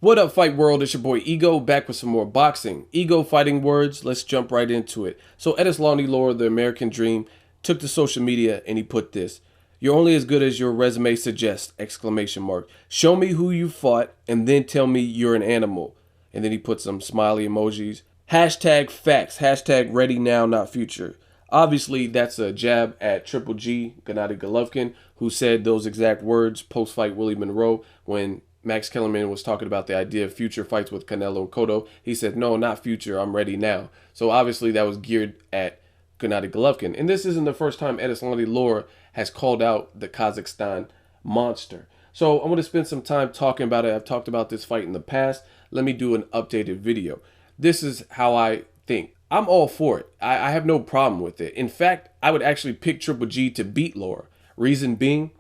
What up, Fight World? It's your boy Ego, back with some more boxing. Ego fighting words, let's jump right into it. So Erislandy Lara, the American Dream, took to social media and he put this. You're only as good as your resume suggests, exclamation mark. Show me who you fought and then tell me you're an animal. And then he put some smiley emojis. Hashtag facts, hashtag ready now, not future. Obviously, that's a jab at Triple G, Gennady Golovkin, who said those exact words post-fight Willie Monroe when Max Kellerman was talking about the idea of future fights with Canelo and Cotto. He said, no, not future, I'm ready now. So obviously that was geared at Gennady Golovkin. And this isn't the first time Erislandy Lara has called out the Kazakhstan monster. So I'm going to spend some time talking about it. I've talked about this fight in the past. Let me do an updated video. This is how I think. I'm all for it. I have no problem with it. In fact, I would actually pick Triple G to beat Lara. Reason being,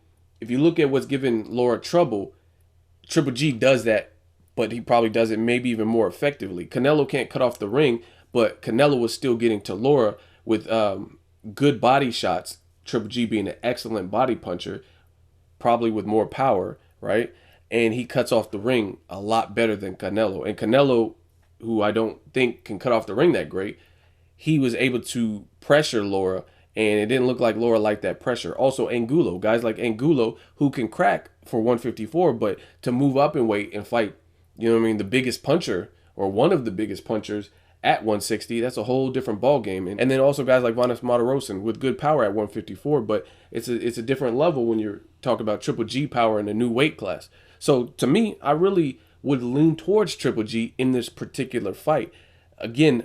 if you look at what's giving Lara trouble, Triple G does that, but he probably does it maybe even more effectively. Canelo can't cut off the ring, but Canelo was still getting to Lara with good body shots. Triple G being an excellent body puncher, probably with more power, right? And he cuts off the ring a lot better than Canelo. And Canelo, who I don't think can cut off the ring that great, he was able to pressure Lara, and it didn't look like Lara liked that pressure. Also, Angulo, guys like Angulo, who can crack for 154, but to move up in weight and fight, you know what I mean, the biggest puncher, or one of the biggest punchers at 160, that's a whole different ball game. And then also guys like Vanes Martirosyan with good power at 154, but it's a different level when you're talking about Triple G power in a new weight class. So to me, I really would lean towards Triple G in this particular fight. Again,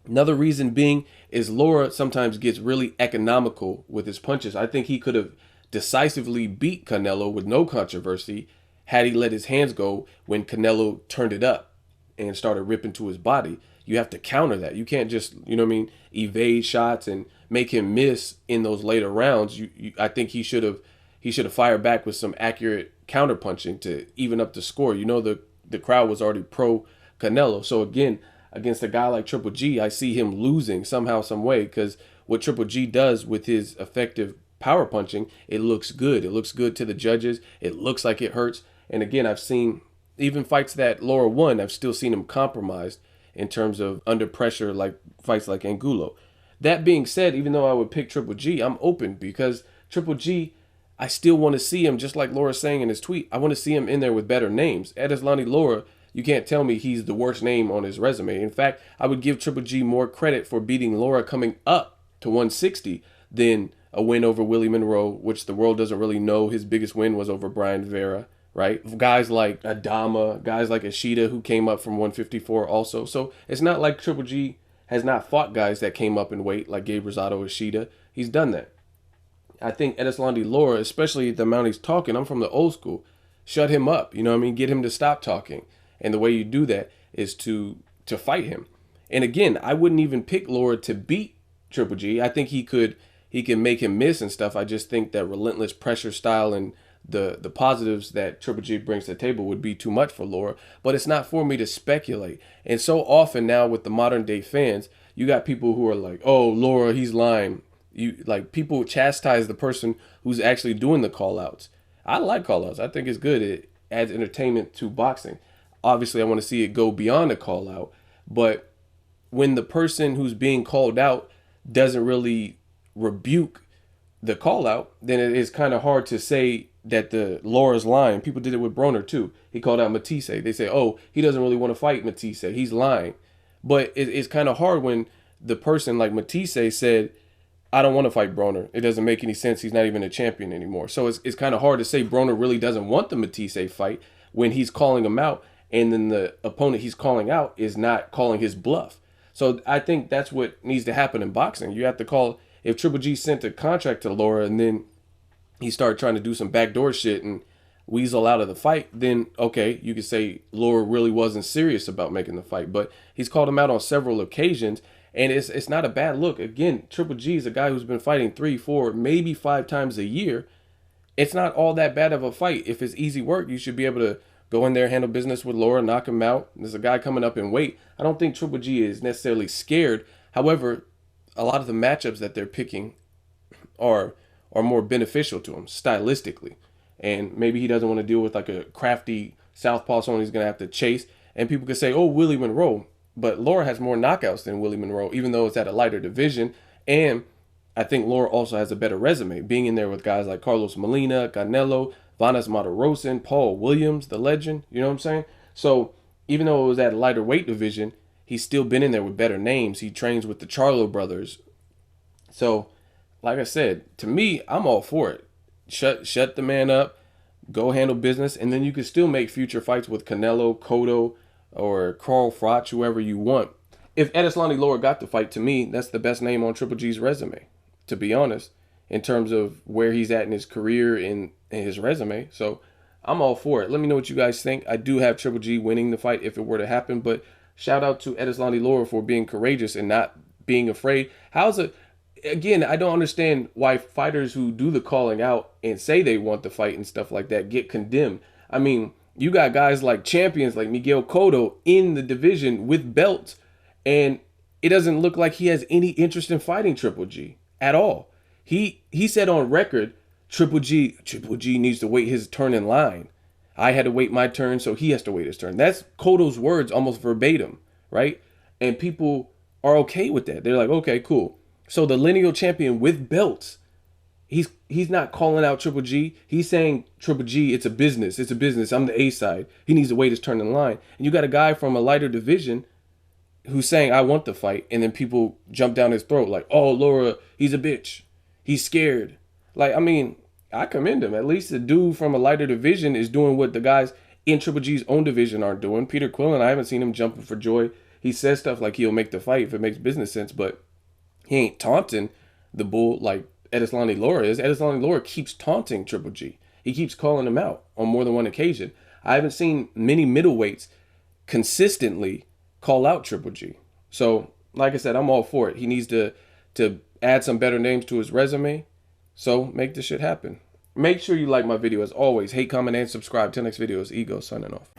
another reason being is Lara sometimes gets really economical with his punches. I think he could have decisively beat Canelo with no controversy had he let his hands go when Canelo turned it up and started ripping to his body. You have to counter that. You can't just, you know what I mean, evade shots and make him miss in those later rounds. I think he should have fired back with some accurate counter punching to even up the score. You know, the crowd was already pro Canelo. So again, against a guy like Triple G, I see him losing somehow, some way, because what Triple G does with his effective power punching, it looks good. It looks good to the judges. It looks like it hurts. And again, I've seen even fights that Lara won, I've still seen him compromised in terms of under pressure, like fights like Angulo. That being said, even though I would pick Triple G, I'm open because Triple G, I still want to see him, just like Laura's saying in his tweet, I want to see him in there with better names. Erislandy Lara, you can't tell me he's the worst name on his resume. In fact, I would give Triple G more credit for beating Lara coming up to 160 than a win over Willie Monroe, which the world doesn't really know. His biggest win was over Brian Vera, right? Guys like Adama, guys like Ishida, who came up from 154 also. So it's not like Triple G has not fought guys that came up in weight like Gabe Rosado, Ishida. He's done that. I think Erislandy Lara, especially the amount he's talking, I'm from the old school, shut him up, you know what I mean? Get him to stop talking. And the way you do that is to fight him. And again, I wouldn't even pick Lara to beat Triple G. I think he can make him miss and stuff. I just think that relentless pressure style and the positives that Triple G brings to the table would be too much for Lara. But it's not for me to speculate. And so often now with the modern day fans, you got people who are like, oh, Lara, he's lying. You like people chastise the person who's actually doing the call outs. I like call outs. I think it's good. It adds entertainment to boxing. Obviously, I want to see it go beyond a call out. But when the person who's being called out doesn't really rebuke the call out, then it is kind of hard to say that the Lara's lying. People did it with Broner too. He called out Matisse. They say, oh, he doesn't really want to fight Matisse. He's lying. But it's kind of hard when the person like Matisse said, I don't want to fight Broner. It doesn't make any sense. He's not even a champion anymore. So it's kind of hard to say Broner really doesn't want the Matisse fight when he's calling him out, and then the opponent he's calling out is not calling his bluff. So I think that's what needs to happen in boxing. You have to call, if Triple G sent a contract to Lara and then he started trying to do some backdoor shit and weasel out of the fight, then okay, you could say Lara really wasn't serious about making the fight. But he's called him out on several occasions, and it's not a bad look. Again, Triple G is a guy who's been fighting 3, 4, maybe 5 times a year. It's not all that bad of a fight. If it's easy work, you should be able to go in there, handle business with Lara, knock him out. There's a guy coming up in weight. I don't think Triple G is necessarily scared. However, a lot of the matchups that they're picking are more beneficial to him stylistically. And maybe he doesn't want to deal with like a crafty Southpaw someone he's going to have to chase. And people could say, oh, Willie Monroe. But Lara has more knockouts than Willie Monroe, even though it's at a lighter division. And I think Lara also has a better resume, being in there with guys like Carlos Molina, Canelo, Vanes Matarosen, Paul Williams, the legend. You know what I'm saying? So even though it was at a lighter weight division, he's still been in there with better names. He trains with the Charlo brothers. So, like I said, to me, I'm all for it. Shut the man up, go handle business, and then you can still make future fights with Canelo, Cotto, or Carl Froch, whoever you want. If Erislandy Lara got the fight, to me, that's the best name on Triple G's resume, to be honest, in terms of where he's at in his career and in his resume. So I'm all for it. Let me know what you guys think. I do have Triple G winning the fight if it were to happen, but shout out to Erislandy Lara for being courageous and not being afraid. Again, I don't understand why fighters who do the calling out and say they want the fight and stuff like that get condemned. I mean, you got guys like champions like Miguel Cotto in the division with belts, and it doesn't look like he has any interest in fighting Triple G at all. He said on record, Triple G needs to wait his turn in line. I had to wait my turn, so he has to wait his turn. That's Cotto's words almost verbatim, right? And people are okay with that. They're like, okay, cool. So the lineal champion with belts, he's not calling out Triple G. He's saying, Triple G, it's a business. It's a business. I'm the A side. He needs to wait his turn in line. And you got a guy from a lighter division who's saying, I want the fight. And then people jump down his throat like, oh, Lara, he's a bitch. He's scared. Like, I mean, I commend him. At least the dude from a lighter division is doing what the guys in Triple G's own division aren't doing. Peter Quillen, I haven't seen him jumping for joy. He says stuff like he'll make the fight if it makes business sense, but he ain't taunting the bull like Erislandy Lara is. Erislandy Lara keeps taunting Triple G. He keeps calling him out on more than one occasion. I haven't seen many middleweights consistently call out Triple G. So, like I said, I'm all for it. He needs to add some better names to his resume. So, make this shit happen. Make sure you like my video as always. Hate, comment, and subscribe. Till next video, it's Ego signing off.